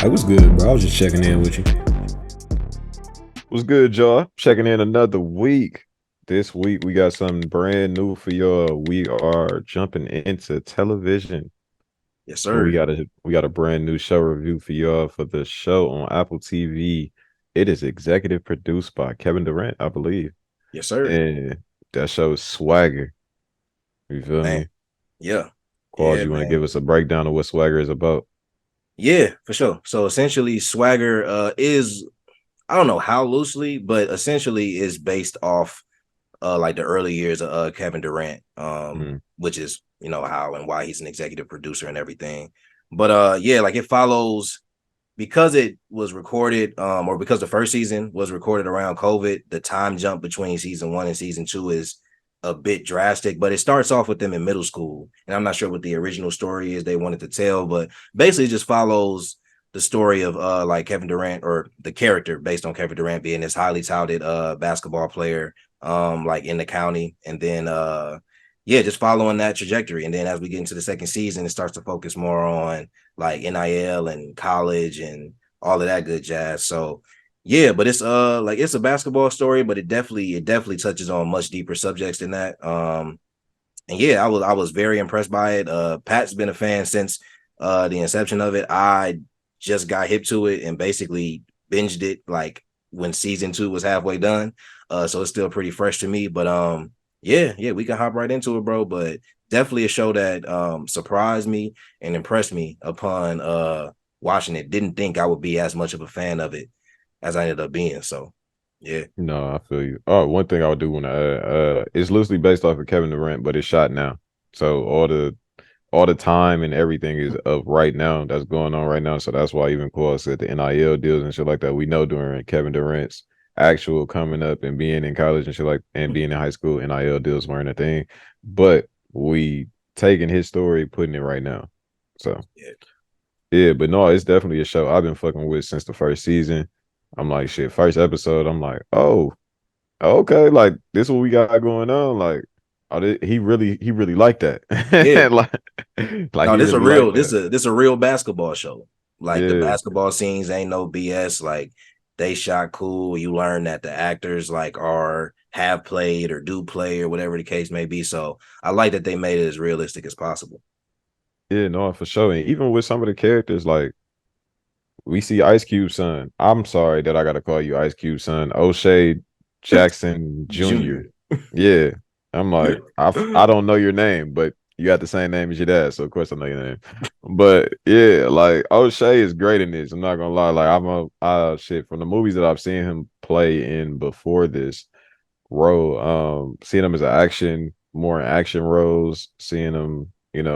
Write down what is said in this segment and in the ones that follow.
Hey, what's good, bro? I was just checking in with you. What's good, y'all? Checking in another week. This week we got something brand new for y'all. We are jumping into television, Yes, and we sir. got a we got a brand new show review for y'all for the show on Apple TV. It is executive produced by Kevin Durant, I believe, Yes, sir. and that show is Swagger. You feel Man. me? Yeah. Qualls, Yeah, you want to man. give us a breakdown of what Swagger is about? Yeah, for sure. So essentially, Swagger is I don't know how loosely, but essentially is based off like the early years of Kevin Durant, Mm, which is how and why he's an executive producer and everything. But yeah, like it follows because it was recorded, or because the first season was recorded around COVID, the time jump between season one and season two is a bit drastic, but it starts off with them in middle school. And I'm not sure what the original story is they wanted to tell, but basically it just follows the story of like Kevin Durant, or the character based on Kevin Durant being this highly touted basketball player like in the county. And then yeah, just following that trajectory. And then as we get into the second season, it starts to focus more on like NIL and college and all of that good jazz. So yeah, but it's like it's a basketball story, but it definitely touches on much deeper subjects than that. And yeah, I was very impressed by it. Pat's been a fan since the inception of it. I just got hip to it and basically binged it like when season two was halfway done. So it's still pretty fresh to me. But yeah, we can hop right into it, bro. But definitely a show that surprised me and impressed me upon watching it. Didn't think I would be as much of a fan of it as I ended up being. So yeah. no, I feel you. Oh, one thing I do want to add, it's loosely based off of Kevin Durant, but it's shot now. So all the time and everything is of right now that's going on right now. So that's why even Cole said the NIL deals and shit like that. We know during Kevin Durant's actual coming up and being in college and shit like and being in high school, NIL deals weren't a thing. But we taking his story, putting it right now. So Yeah. yeah, but no, it's definitely a show I've been fucking with since the first season. I'm like, shit, first episode, I'm like, oh, okay, like this what we got going on. Like, oh, he really liked that. Yeah. like No, he this a really real liked this that. a this a real basketball show. Like the Yeah. basketball scenes ain't no BS. Like they shot cool. You learn that the actors like are have played or do play or whatever the case may be. So I like that they made it as realistic as possible. Yeah, no, for sure. And even with some of the characters, like we see Ice Cube's son. I'm sorry that I gotta call you Ice Cube's son, O'Shea Jackson Jr. Junior. Yeah. I'm like, I don't know your name, but you got the same name as your dad, so of course I know your name. But yeah, like O'Shea is great in this. I'm not gonna lie. Like shit from the movies that I've seen him play in before this role, seeing him as an more action roles, seeing him,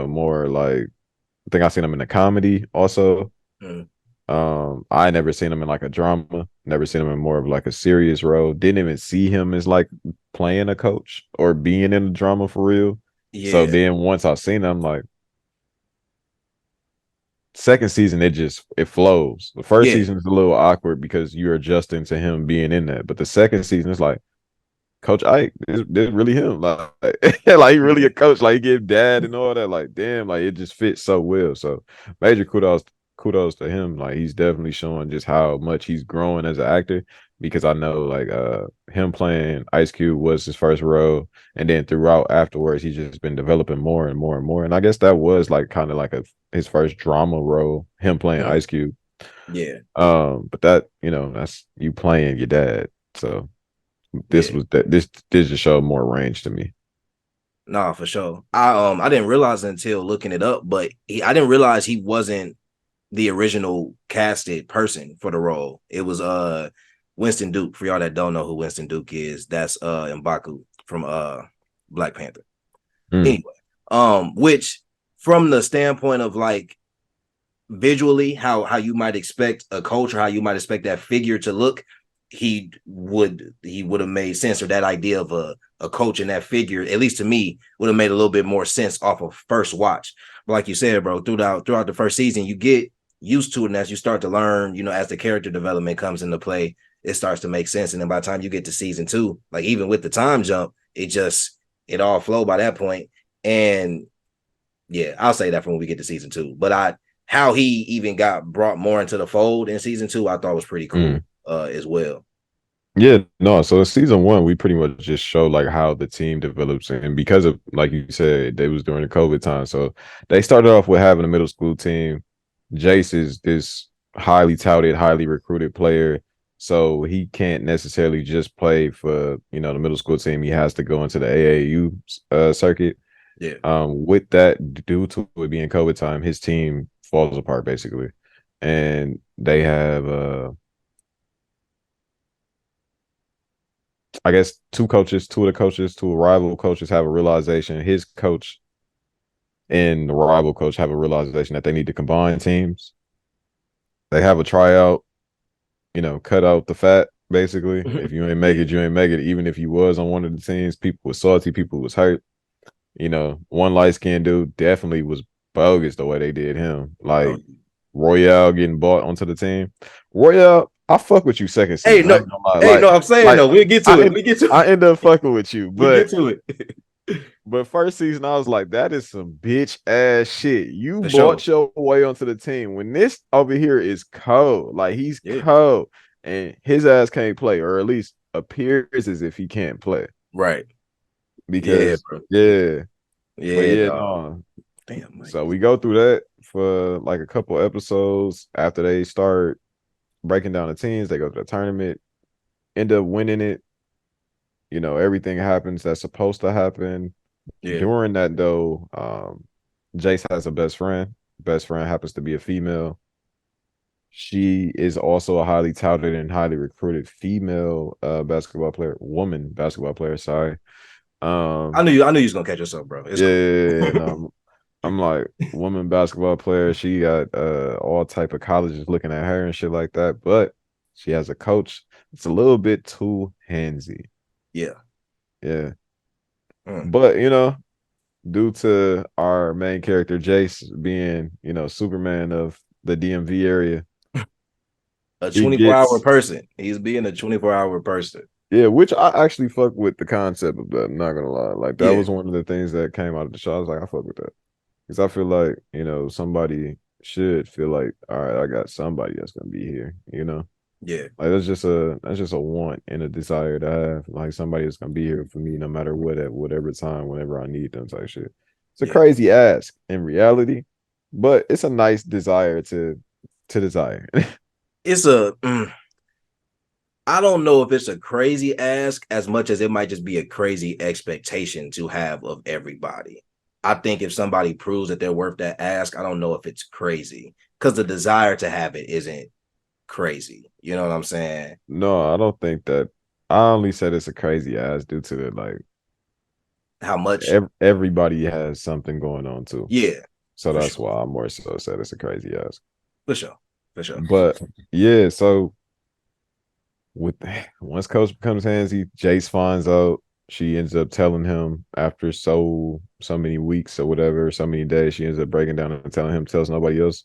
more like I think I seen him in a comedy also. Mm. I never seen him in like a drama, never seen him in more of like a serious role. Didn't even see him as like playing a coach or being in a drama for real. So Yeah. then once I seen him, like second season, it flows. The first Yeah. season is a little awkward because you're adjusting to him being in that. But the second season is like, Coach Ike, this really him. Like, like he really Yeah. a coach. Like he give dad and all that. Like, damn, like it just fits so well. So major kudos to him. Like he's definitely showing just how much he's growing as an actor. Because I know like him playing Ice Cube was his first role. And then throughout afterwards, he's just been developing more and more and more. And I guess that was like kind of like his first drama role, him playing Mm. Ice Cube. Yeah. But that, that's you playing your dad. So this Yeah. was that this just showed more range to me. Nah, for sure. I didn't realize until looking it up, but I didn't realize he wasn't the original casted person for the role. It was Winston Duke. For y'all that don't know who Winston Duke is, that's M'Baku from Black Panther. Mm, Anyway, which from the standpoint of like visually how you might expect a coach or how you might expect that figure to look, he would have made sense, or that idea of a coach and that figure, at least to me, would have made a little bit more sense off of first watch. But like you said, bro, throughout the first season, you get used to it, and as you start to learn, as the character development comes into play, it starts to make sense. And then by the time you get to season two, like even with the time jump, it all flowed by that point. And yeah, I'll say that from when we get to season two. But how he even got brought more into the fold in season 2, I thought was pretty cool as well. Yeah, no. So in season 1, we pretty much just show like how the team develops, and because of like you said, they was during the COVID time, so they started off with having a middle school team. Jace is this highly touted, highly recruited player, so he can't necessarily just play for the middle school team. He has to go into the AAU circuit. Yeah. With that, due to it being COVID time, his team falls apart basically, and they have I guess two rival coaches have a realization. His coach and the rival coach have a realization that they need to combine teams. They have a tryout, cut out the fat, basically. If you ain't make it, you ain't make it. Even if you was on one of the teams, people was salty, people was hurt. One light-skinned dude definitely was bogus the way they did him. Like Royale getting bought onto the team. Royale, I fuck with you second season. Hey, no, I'm saying though, we'll get to it. I end up fucking with you, but we get to it. But first season, I was like, that is some bitch ass shit. You For bought your way onto the team. When this over here is cold, like he's cold, and his ass can't play, or at least appears as if he can't play. Right. Because yeah, no. Damn. So we go through that for like a couple episodes. After they start breaking down the teams, they go to the tournament, end up winning it. Everything happens that's supposed to happen. Yeah. During that though, Jace has a best friend. Best friend happens to be a female. She is also a highly touted and highly recruited female woman basketball player. Sorry. I knew you was gonna catch yourself, bro. It's cool. No, I'm like woman basketball player. She got all type of colleges looking at her and shit like that, but she has a coach. It's a little bit too handsy. Yeah. But due to our main character Jace being, Superman of the DMV area, a 24-hour person. He's being a 24-hour person. Yeah, which I actually fuck with the concept of that. I'm not gonna lie, like that was one of the things that came out of the show. I was like, I fuck with that because I feel like somebody should feel like, all right, I got somebody that's gonna be here. Yeah, like that's just a want and a desire to have, like somebody that's gonna be here for me no matter what at whatever time, whenever I need them type shit. It's a crazy ask in reality, but it's a nice desire to desire. It's I don't know if it's a crazy ask as much as it might just be a crazy expectation to have of everybody. I think if somebody proves that they're worth that ask, I don't know if it's crazy because the desire to have it isn't crazy. You know what I'm saying? No, I don't think that. I only said it's a crazy ass due to the like how much everybody has something going on too. Yeah. So that's why I'm more so said it's a crazy ass. For sure. But yeah, so once Coach becomes handsy, Jace finds out. She ends up telling him after so many weeks or whatever, so many days, she ends up breaking down and telling him, tells nobody else.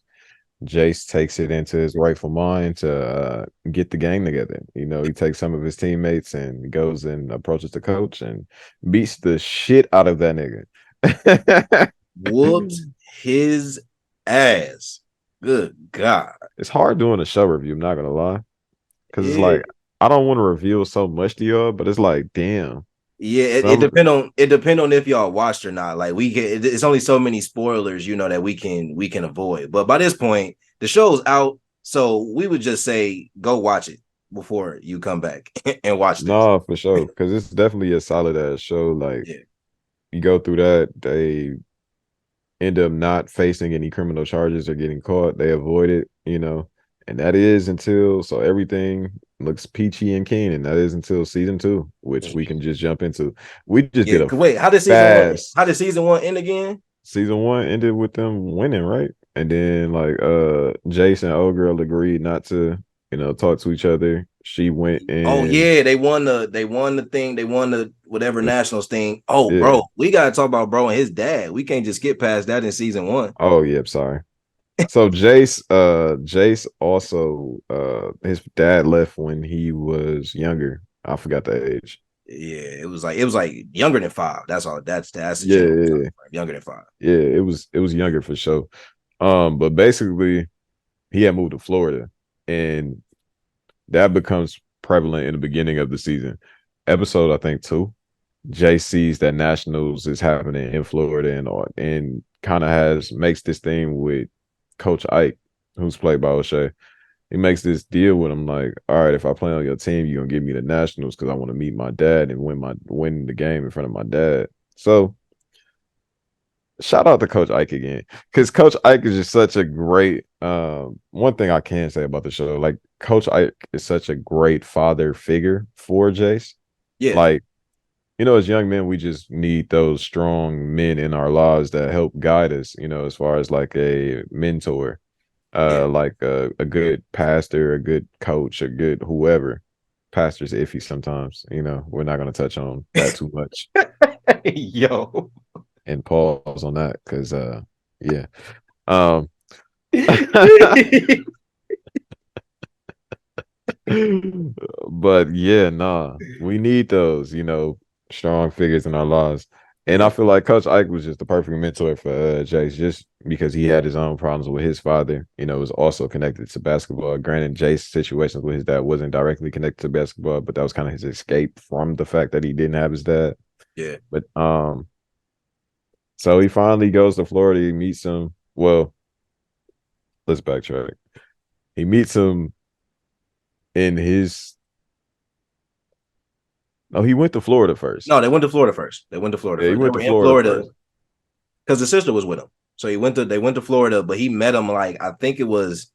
Jace takes it into his rightful mind to get the gang together. He takes some of his teammates and goes and approaches the coach and beats the shit out of that nigga. Whooped his ass. Good God. It's hard doing a show review, I'm not gonna lie. Because it's like, I don't want to reveal so much to y'all, but it's like, damn. Yeah, it depend on if y'all watched or not. Like it's only so many spoilers, that we can avoid. But by this point, the show's out, so we would just say go watch it before you come back and watch this. No, for sure, because it's definitely a solid ass show. Like you go through that, they end up not facing any criminal charges or getting caught. They avoid it, and that is until everything looks peachy and keen, and that is until season 2, which we can just jump into. We just did a wait. How did season 1 end again? Season 1 ended with them winning, right? And then like Jace and old girl agreed not to talk to each other. She went and they won the thing. They won the whatever nationals thing. Bro, we gotta talk about bro and his dad. We can't just skip past that in season 1. Oh yeah, sorry. So Jace also his dad left when he was younger. I forgot the age. Yeah, it was like younger than 5. That's all. That's the yeah. Younger than 5. Yeah, it was younger for sure. But basically, he had moved to Florida, and that becomes prevalent in the beginning of the season. Episode, I think, 2. Jay sees that nationals is happening in Florida and kind of makes this thing with Coach Ike, who's played by O'Shea. He makes this deal with him like, all right, if I play on your team, you're gonna give me the nationals because I want to meet my dad and win the game in front of my dad. So shout out to Coach Ike again. Because Coach Ike is just such a great one thing I can say about the show, like Coach Ike is such a great father figure for Jace. Yeah, Like, as young men, we just need those strong men in our lives that help guide us, as far as like a mentor, yeah. like a good pastor, a good coach, a good whoever. Pastor's iffy sometimes, we're not going to touch on that too much Yo. and pause on that because, yeah. Um, but yeah, nah, we need those, strong figures in our lives. And I Yeah, feel like Coach Ike was just the perfect mentor for Jace, just because he had his own problems with his father. It was also connected to basketball. Granted, Jace's situations with his dad wasn't directly connected to basketball, but that was kind of his escape from the fact that he didn't have his dad. yeah. But so he finally goes to Florida. He meets him. Well, let's backtrack. He meets him in his. Oh, he went to Florida first. No, they went to Florida first. They went to Florida Yeah, he first. They went were to in Florida Florida first. because the sister was with him. So they went to Florida, but he met him like I think it was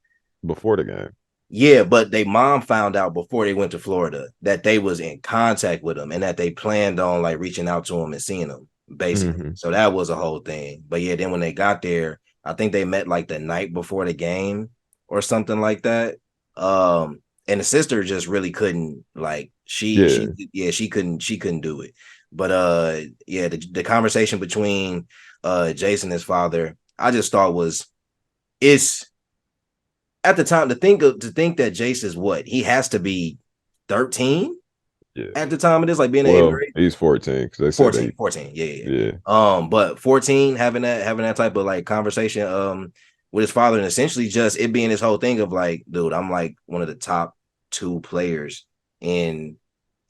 Before the game. yeah, but they mom found out before they went to Florida that they was in contact with him and that they planned on like reaching out to him and seeing him basically. Mm-hmm. So that was a whole thing. But yeah, then when they got there, I think they met like the night before the game or something like that. And the sister just really couldn't like Yeah. she couldn't do it. But yeah, the conversation between Jason and his father, I just thought was it's at the time to think that Jace is what he has to be 13 Yeah. at the time of this, like being in eighth Well, grade. he's 14 because they said 14, they. 14. Yeah, yeah. Yeah. But 14 having that type of like conversation with his father and essentially just it being this whole thing of like, dude, I'm like one of the top 2 players in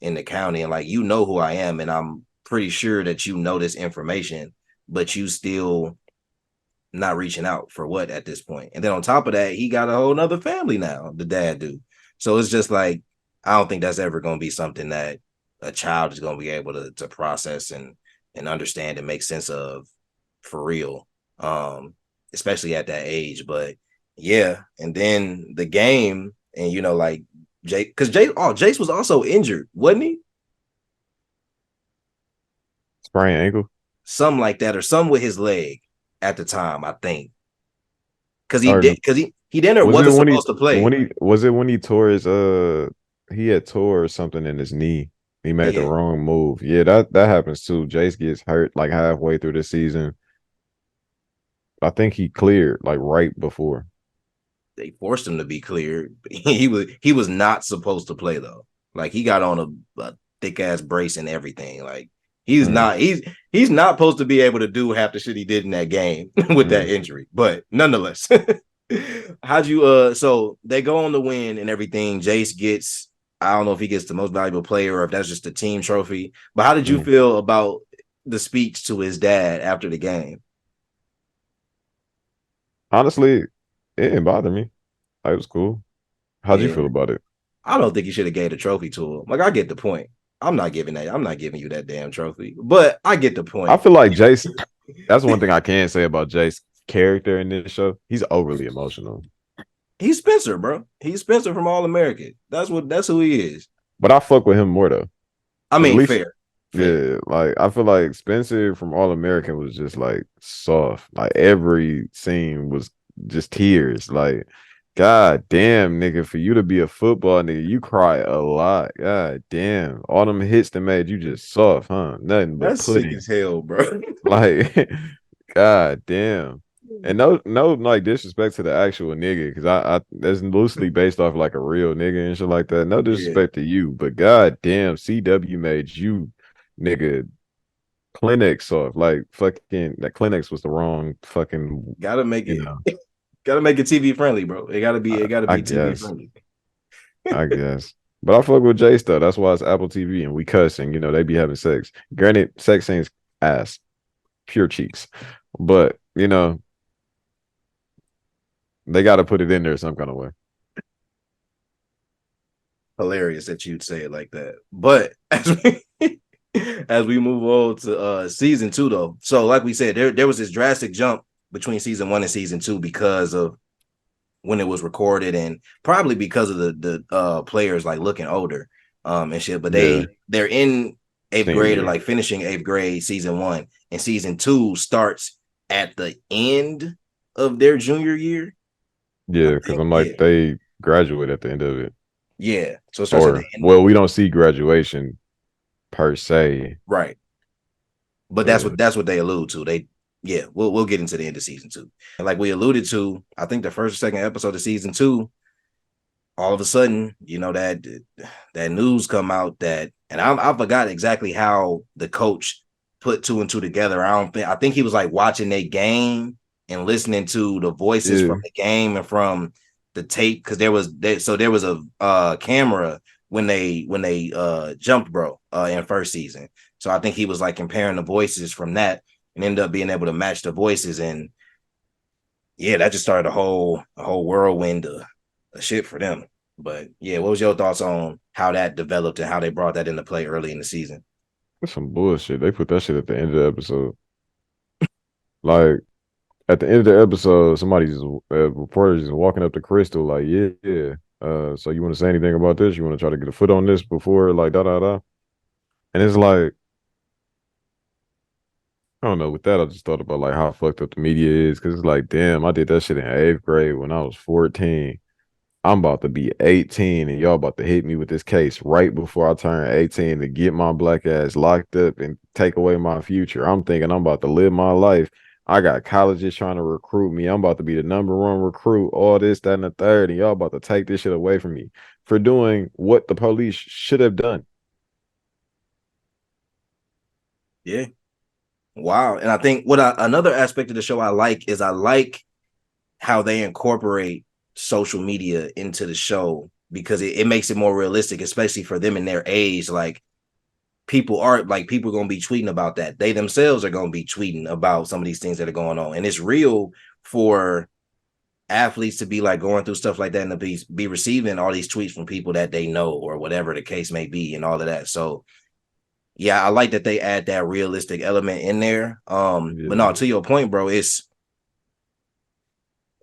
the county, and like you know who I am, and I'm pretty sure that you know this information, but you still not reaching out for what at this point. And then on top of that, he got a whole nother family now, the dad do. So it's just like, I don't think that's ever going to be something that a child is going to be able to process and understand and make sense of for real. Especially at that age. But yeah. And then the game, and like Jake, because Jace was also injured, wasn't he? Sprained ankle. Something like that, or some with his leg at the time, I think. Or Because he didn't or was it wasn't supposed to play. when he tore his he had tore something in his knee. He made the Yeah, wrong move. Yeah, that happens too. Jace gets hurt like halfway through the season. I think he cleared like right before. they forced him to be cleared. He was not supposed to play though. Like he got on a thick ass brace and everything. Like Mm, he's not supposed to be able to do half the shit he did in that game with that mm. injury. But nonetheless, how'd you so they go on the win and everything. Jace gets I don't know if he gets the most valuable player or if that's just a team trophy. But how did you Mm. feel about the speech to his dad after the game? Honestly, it didn't bother me. It was cool. How'd you Yeah. feel about it? I don't think you should have gave the trophy to him. Like I get the point. I'm not giving that. I'm not giving you that damn trophy. But I get the I point. feel like Jace. That's one thing I can say about Jace's character in this show. He's overly emotional. He's Spencer, bro. He's Spencer from All American. That's who he is. But I fuck with him more though. I Because at mean, least, fair. yeah, like I feel like Spencer from All American was just like soft. Like every scene was just tears. Like, God damn, nigga, for you to be a football nigga, you cry a lot. God damn. All them hits that made you just soft, huh? Nothing but That's sick pudding. as hell, bro. Like, God damn. And no, like disrespect to the actual nigga, because I that's loosely based off like a real nigga and shit like that. No Yeah, disrespect to you, but god damn, CW made you nigga Clinics off. Like fucking that Clinics was the wrong fucking, gotta make you it. know. Gotta make it TV friendly, bro. It gotta be I TV guess. friendly. I guess. But I fuck with Jay stuff. That's why it's Apple TV and we cussing. They be having sex. Granted, sex ain't ass, pure cheeks. But, they got to put it in there some kind of way. Hilarious that you'd say it like that. But as we move on to season 2, though. So, like we said, there was this drastic jump between season 1 and season 2 because of when it was recorded and probably because of the players like looking older and shit. But they're in 8th grade or like finishing 8th grade season 1, and season 2 starts at the end of their junior year. Yeah, because I'm like, they graduate at the end of it. Yeah. So it starts at the end. Well, we don't see graduation per se. Right. But that's what they allude to. We'll get into the end of season 2. And like we alluded to, I think the first or second episode of season 2, all of a sudden, that news come out that, and I forgot exactly how the coach put 2 and 2 together. I think he was like watching a game and listening to the voices from the game and from the tape, because there was a camera when they jumped bro in first season. So I think he was like comparing the voices from that and ended up being able to match the voices, and that just started a whole whirlwind of shit for them. But what was your thoughts on how that developed and how they brought that into play early in the season? That's some bullshit. They put that shit at the end of the episode. Like, at the end of the episode, somebody's reporter just walking up to Crystal like, yeah. So you want to say anything about this? You want to try to get a foot on this before, like, da-da-da? And it's like, I don't know. With that, I just thought about like how fucked up the media is, because it's like, damn, I did that shit in 8th grade when I was 14. I'm about to be 18 and y'all about to hit me with this case right before I turn 18 to get my black ass locked up and take away my future. I'm thinking I'm about to live my life. I got colleges trying to recruit me. I'm about to be the #1 recruit, all this, that, and the third, and y'all about to take this shit away from me for doing what the police should have done. Yeah. Wow. And I think another aspect of the show I like is how they incorporate social media into the show, because it makes it more realistic, especially for them in their age. Like, people are going to be tweeting about that. They themselves are going to be tweeting about some of these things that are going on. And it's real for athletes to be like going through stuff like that and to be receiving all these tweets from people that they know or whatever the case may be and all of that. So yeah, I like that they add that realistic element in there. But no, to your point, bro,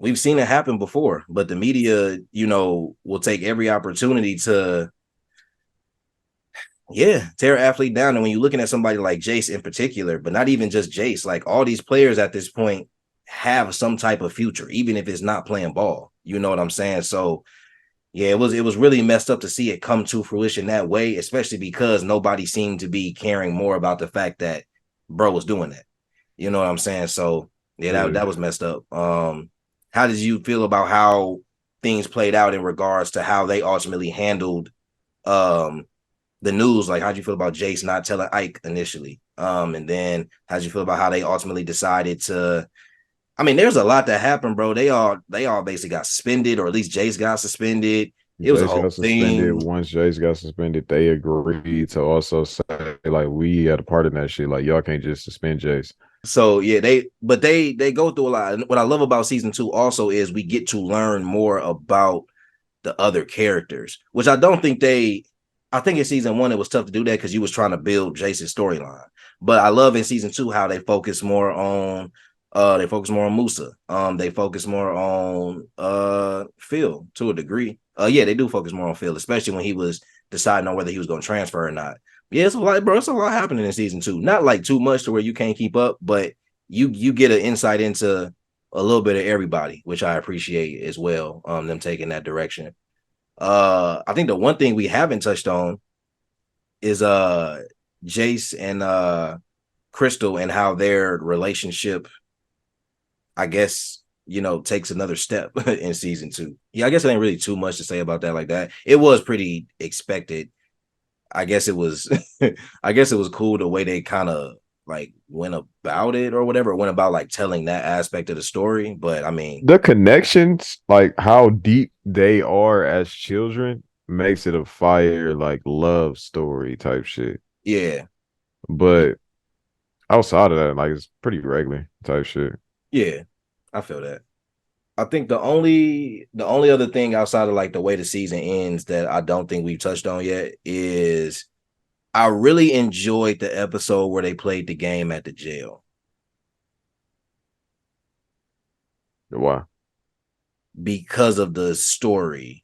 we've seen it happen before, but the media, will take every opportunity to, tear an athlete down. And when you're looking at somebody like Jace in particular, but not even just Jace, like all these players at this point have some type of future, even if it's not playing ball. You know what I'm saying? So yeah, it was really messed up to see it come to fruition that way, especially because nobody seemed to be caring more about the fact that bro was doing that. You know what I'm saying? So that was messed up. How did you feel about how things played out in regards to how they ultimately handled the news? Like, how'd you feel about Jace not telling Ike initially? And then how'd you feel about how they ultimately decided to? I mean, there's a lot that happened, bro. They all basically got suspended, or at least Jace got suspended. It was a whole thing. Once Jace got suspended, they agreed to also say like, we had a part in that shit. Like, y'all can't just suspend Jace. So yeah, they go through a lot. And what I love about season 2 also is we get to learn more about the other characters, which I don't think I think in season 1 it was tough to do that because you was trying to build Jace's storyline. But I love in season 2 how they focus more on Musa. They focus more on Phil to a degree. They do focus more on Phil, especially when he was deciding on whether he was going to transfer or not. Yeah, it's a lot, bro. It's a lot happening in season 2. Not like too much to where you can't keep up, but you get an insight into a little bit of everybody, which I appreciate as well. Them taking that direction. I think the one thing we haven't touched on is Jace and Crystal and how their relationship, I guess, takes another step in season 2. Yeah, I guess it ain't really too much to say about that like that. It was pretty expected. I guess it was cool the way they kind of like went about it or whatever, went about like telling that aspect of the story. But I mean, The connections, like how deep they are as children, makes it a fire like love story type shit. yeah, But outside of that, like it's pretty regular type shit. yeah, I feel that. I think the only other thing outside of like the way the season ends that I don't think we've touched on yet is I really enjoyed the episode where they played the game at the jail Why? because of the story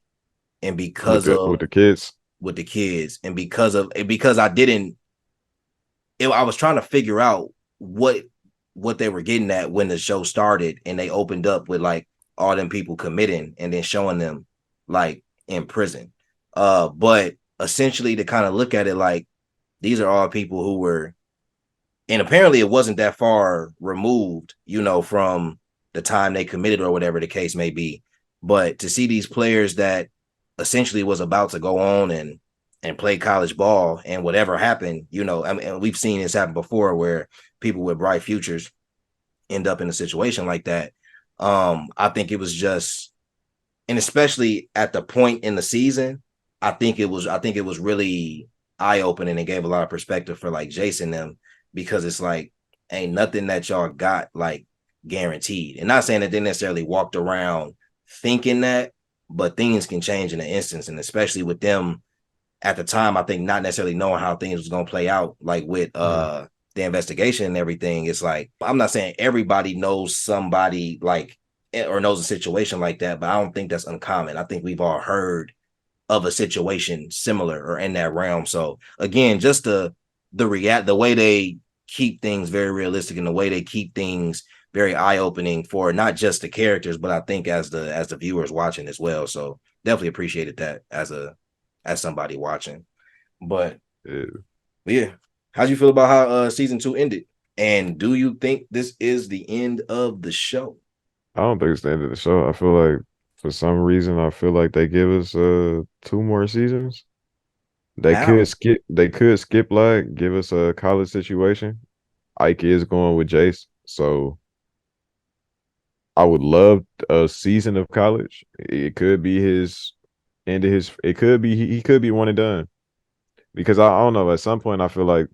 and With because the of kids? with the kids and because I didn't I was trying to figure out what they were getting at when the show started and they opened up with like all them people committing and then showing them like in prison. But essentially to kind of look at it like these are all people who were, and apparently it wasn't that far removed, from the time they committed or whatever the case may be. But to see these players that essentially was about to go on and play college ball and whatever happened, I mean, and we've seen this happen before where people with bright futures end up in a situation like that. I think it was just, and especially at the point in the season, I think it was really eye opening and gave a lot of perspective for like Jason them because it's like ain't nothing that y'all got like guaranteed. And not saying that they necessarily walked around thinking that, but things can change in an instance, and especially with them at the time, I think not necessarily knowing how things was gonna play out, like with the investigation and everything. It's like I'm not saying everybody knows somebody like or knows a situation like that, but I don't think that's uncommon. I think we've all heard of a situation similar or in that realm. So again, just the way they keep things very realistic and the way they keep things very eye-opening for not just the characters, but I think as the viewers watching as well. So definitely appreciated that as somebody watching. But Yeah. yeah, how'd you feel about how season 2 ended? And do you think this is the end of the show? I don't think it's the end of the show. I feel like for some reason I feel like they give us two more seasons. How? They could skip like give us a college situation. Ike is going with Jace, so I would love a season of college. It could be his end of his. It could be he could be one and done because I don't know. At some point, I feel like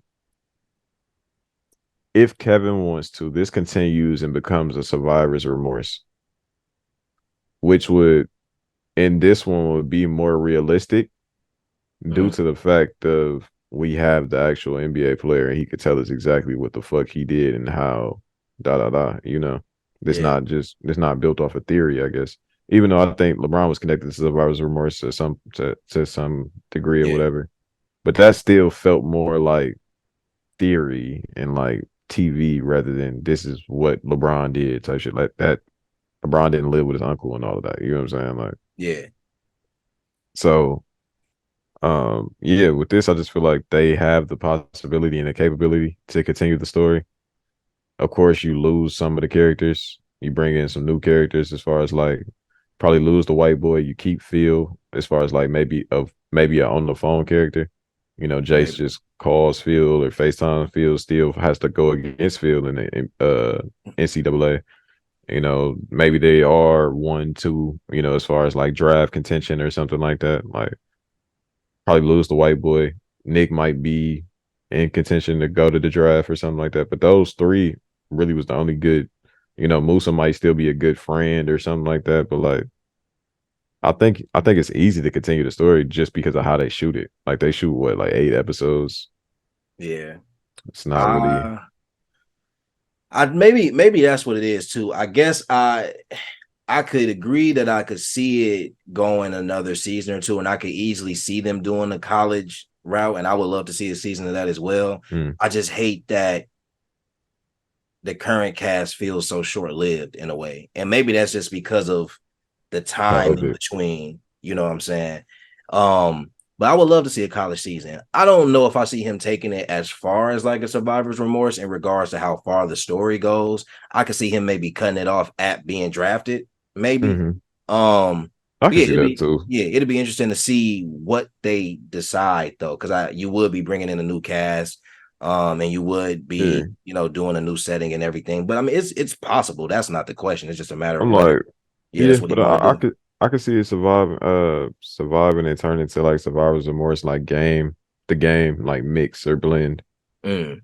if Kevin wants to, this continues and becomes a survivor's remorse, which would in this one would be more realistic due Mhm. to the fact of we have the actual NBA player and he could tell us exactly what the fuck he did and how da da da. Yeah, This not built off a theory, I guess. Even though I think LeBron was connected to survivor's remorse to some degree or yeah, whatever, but that still felt more like theory and like TV rather than this is what LeBron did type shit like that. LeBron didn't live with his uncle and all of that. You know what I'm saying? Like yeah, so. Yeah, with this, I just feel like they have the possibility and the capability to continue the story. Of course, you lose some of the characters. You bring in some new characters as far as like probably lose the white boy. You keep Phil as far as like maybe a on the phone character. Jace maybe. just calls Phil or FaceTime Phil. Still has to go against Phil in the NCAA. Maybe they are 1-2. As far as like draft contention or something like that. Like probably lose the white boy. Nick might be in contention to go to the draft or something like that. But those three really was the only good. Musa might still be a good friend or something like that. But like, I think it's easy to continue the story just because of how they shoot it. Like they shoot what, like 8 episodes. Yeah. It's not really. Uh I maybe that's what it is too. I guess I could agree that I could see it going another season or two, and I could easily see them doing the college route, and I would love to see a season of that as well. Mm, I just hate that the current cast feels so short-lived in a way. And maybe that's just because of the time in COVID. between, you know what I'm saying? But I would love to see a college season. I don't know if I see him taking it as far as like a survivor's remorse in regards to how far the story goes. I could see him maybe cutting it off at being drafted, maybe. Hmm. Um, I but can see that too. it'd be interesting to see what they decide though, because you would be bringing in a new cast. And you would Yeah. be, doing a new setting and everything. But I mean, it's possible. That's not the question. It's just a matter of I'm whether, like, yeah, yeah, that's what he but want to do. I could see it surviving and turn into like Survivor's Remorse like the game like mix or blend. Mm,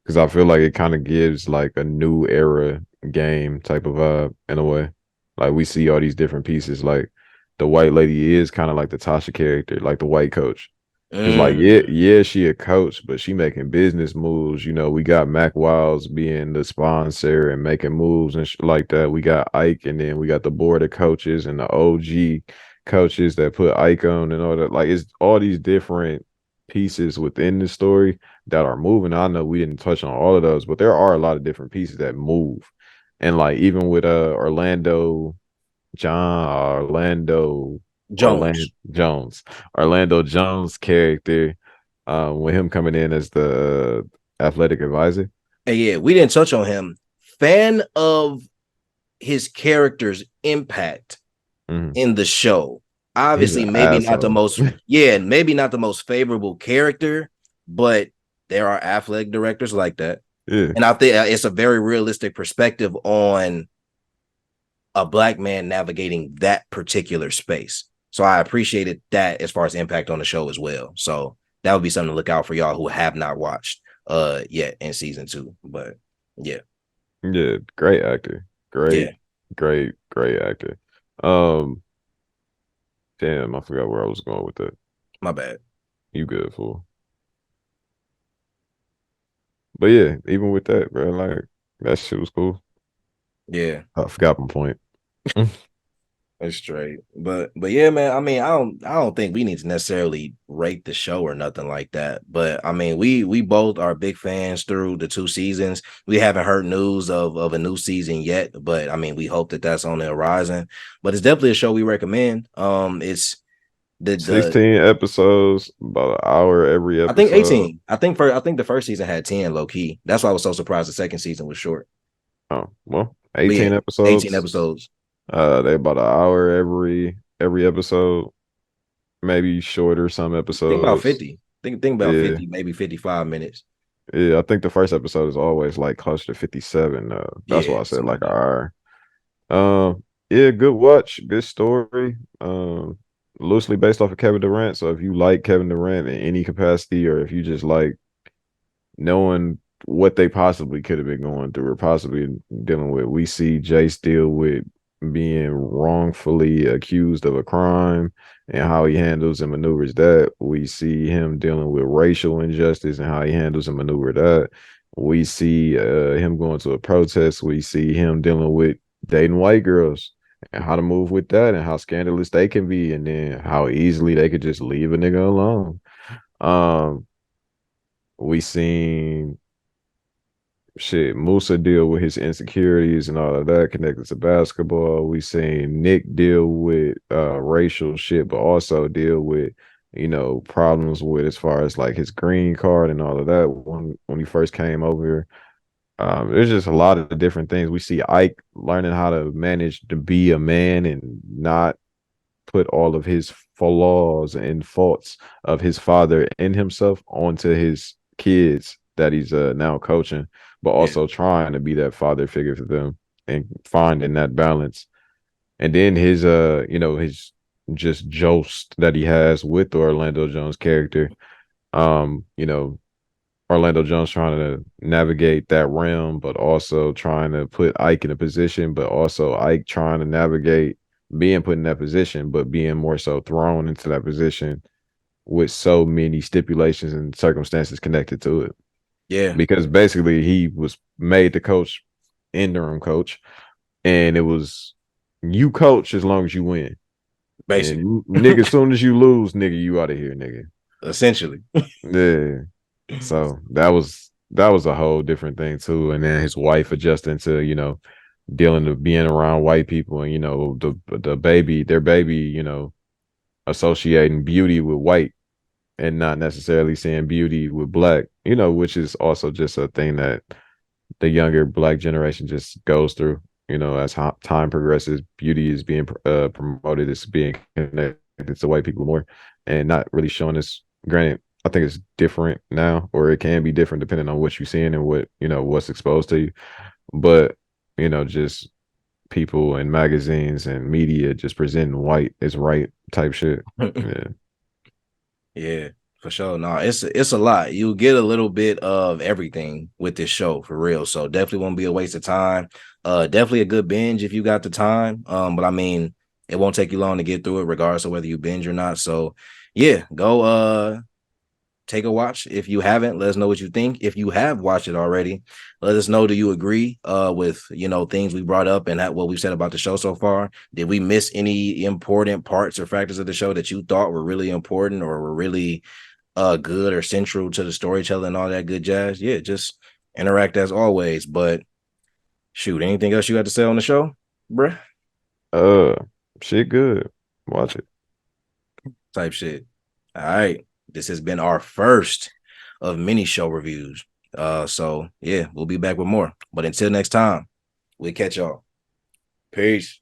Because I feel like it kind of gives like a new era game type of vibe in a way. Like we see all these different pieces. Like the white lady is kind of like the Tasha character, like the white coach. Cause like mm. yeah, she a coach, but she making business moves. You know, we got Mac Wiles being the sponsor and making moves and like that. We got Ike, and then we got the board of coaches and the OG coaches that put Ike on and all that. Like it's all these different pieces within the story that are moving. I know we didn't touch on all of those, but there are a lot of different pieces that move. And like even with Orlando Jones. Jones. Orlando Jones character, with him coming in as the athletic advisor. And yeah, we didn't touch on him. Fan of his character's impact Mhm. in the show. He's Obviously, an maybe not the asshole. most, yeah, maybe not the most favorable character, but there are athletic directors like that. Yeah. And I think it's a very realistic perspective on a black man navigating that particular space. So I appreciated that as far as impact on the show as well. So that would be something to look out for y'all who have not watched yet in season 2. But yeah, Yeah. Great actor. yeah, Great actor. Um, damn, I forgot where I was going with that. my bad. You good, fool. But yeah, even with that, bro, like that shit was cool. Yeah. I forgot my point. That's straight. But yeah, man, I mean, I don't think we need to necessarily rate the show or nothing like that. But I mean, we both are big fans through the 2 seasons. We haven't heard news of a new season yet, but I mean, we hope that that's on the horizon. But it's definitely a show we recommend. It's the 16 episodes, about an hour every I think episode. 18. I think the first season had 10 low key. That's why I was so surprised the second season was short. Oh, well, But yeah, 18 18 episodes. episodes. They about an hour every episode, maybe shorter some Think about episodes. 50. Think about Yeah. 50, maybe 55 minutes. Yeah, I think the first episode is always like close to 57. That's Yeah, why I said something like like an that. hour. Yeah, good watch, good story. Loosely based off of Kevin Durant. So if you like Kevin Durant in any capacity, or if you just like knowing what they possibly could have been going through or possibly dealing with. We see Jay Steele with being wrongfully accused of a crime and how he handles and maneuvers that. We see him dealing with racial injustice and how he handles and maneuver that. We see him going to a protest. We see him dealing with dating white girls and how to move with that and how scandalous they can be, and then how easily they could just leave a nigga alone. Um, we seen shit, Musa deal with his insecurities and all of that connected to basketball. We seen Nick deal with racial shit, but also deal with, problems with as far as like his green card and all of that when he first came over here. There's just a lot of different things. We see Ike learning how to manage to be a man and not put all of his flaws and faults of his father in himself onto his kids that he's now coaching, but Yeah, also trying to be that father figure for them and finding that balance. And then his just joust that he has with the Orlando Jones character. You know, Orlando Jones trying to navigate that realm, but also trying to put Ike in a position, but also Ike trying to navigate being put in that position, but being more so thrown into that position with so many stipulations and circumstances connected to it. yeah, Because basically he was made the coach, interim coach, and it was you coach as long as you win. basically, And nigga, as soon as you lose, nigga, you out of here, nigga. essentially. Yeah. So that was a whole different thing too. And then his wife adjusting to, dealing with being around white people and, their baby, associating beauty with white and not necessarily seeing beauty with black, which is also just a thing that the younger black generation just goes through. As time progresses, beauty is being promoted as being connected to white people more and not really showing us. Granted, I think it's different now, or it can be different depending on what you're seeing and what what's exposed to you. But just people and magazines and media just presenting white as right type shit. Yeah. Yeah, for sure. No, it's a lot. You get a little bit of everything with this show for real. So definitely won't be a waste of time. Definitely a good binge if you got the time. But I mean, it won't take you long to get through it, regardless of whether you binge or not. So yeah, go take a watch. If you haven't, let us know what you think. If you have watched it already, let us know, do you agree with things we brought up and what we've said about the show so far? Did we miss any important parts or factors of the show that you thought were really important or were really good or central to the storytelling and all that good jazz? Yeah, just interact as always. But shoot, anything else you got to say on the show, bruh? Uh, Shit, good. Watch it. Type shit. All right. This has been our first of many show reviews. So yeah, we'll be back with more. But until next time, we'll catch y'all. Peace.